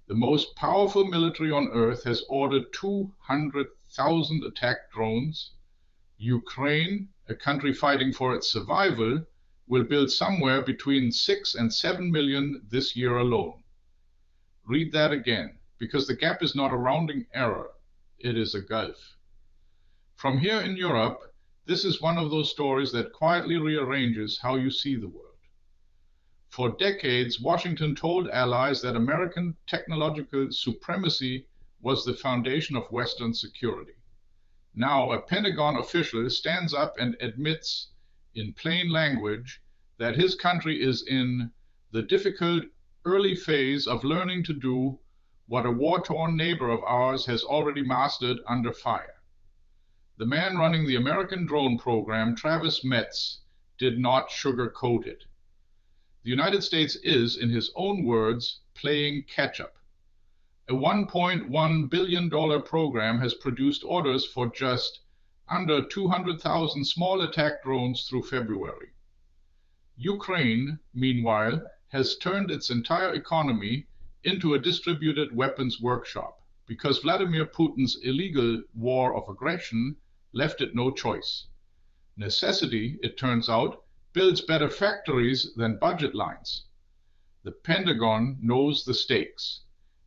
The most powerful military on earth has ordered 200,000 attack drones. Ukraine, a country fighting for its survival, will build somewhere between 6 and 7 million this year alone. Read that again, because the gap is not a rounding error, it is a gulf. From here in Europe, this is one of those stories that quietly rearranges how you see the world. For decades, Washington told allies that American technological supremacy was the foundation of Western security. Now, a Pentagon official stands up and admits in plain language that his country is in the difficult early phase of learning to do what a war-torn neighbor of ours has already mastered under fire. The man running the American drone program, Travis Metz, did not sugarcoat it. The United States is, in his own words, playing catch-up. A $1.1 billion program has produced orders for just under 200,000 small attack drones through February. Ukraine, meanwhile, has turned its entire economy into a distributed weapons workshop because Vladimir Putin's illegal war of aggression left it no choice. Necessity, it turns out, builds better factories than budget lines. The Pentagon knows the stakes.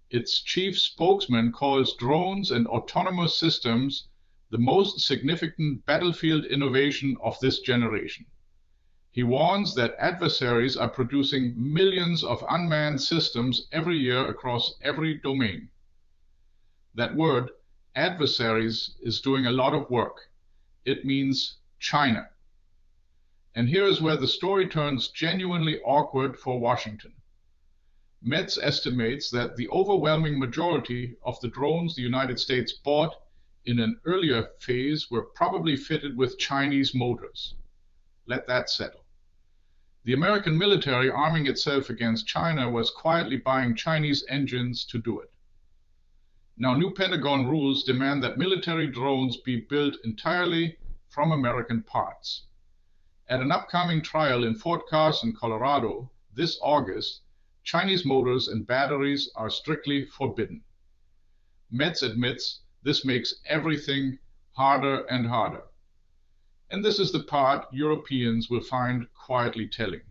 Its chief spokesman calls drones and autonomous systems the most significant battlefield innovation of this generation. He warns that adversaries are producing millions of unmanned systems every year across every domain. That word, adversaries, is doing a lot of work. It means China. And here is where the story turns genuinely awkward for Washington. Metz estimates that the overwhelming majority of the drones the United States bought in an earlier phase were probably fitted with Chinese motors. Let that settle. The American military arming itself against China was quietly buying Chinese engines to do it. Now, new Pentagon rules demand that military drones be built entirely from American parts. At an upcoming trial in Fort Carson, Colorado, this August, Chinese motors and batteries are strictly forbidden. Metz admits this makes everything harder and harder. And this is the part Europeans will find quietly telling.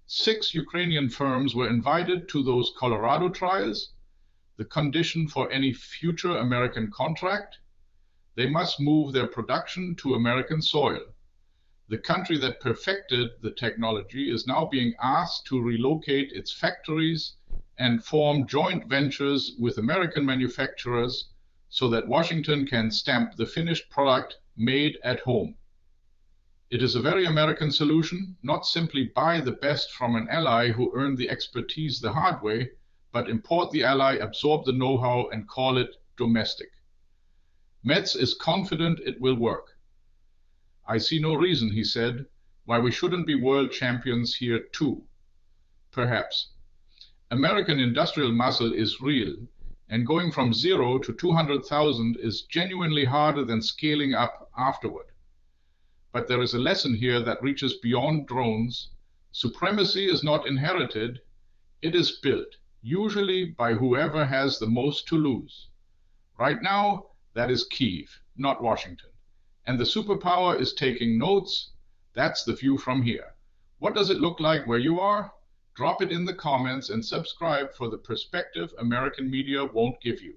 6 Ukrainian firms were invited to those Colorado trials. The condition for any future American contract? They must move their production to American soil. The country that perfected the technology is now being asked to relocate its factories and form joint ventures with American manufacturers so that Washington can stamp the finished product made at home. It is a very American solution, not simply buy the best from an ally who earned the expertise the hard way, but import the ally, absorb the know-how, and call it domestic. Metz is confident it will work. I see no reason, he said, why we shouldn't be world champions here too. Perhaps. American industrial muscle is real, and going from 0 to 200,000 is genuinely harder than scaling up afterward. But there is a lesson here that reaches beyond drones. Supremacy is not inherited, it is built, usually by whoever has the most to lose. Right now, that is Kyiv, not Washington. And the superpower is taking notes. That's the view from here. What does it look like where you are? Drop it in the comments and subscribe for the perspective American media won't give you.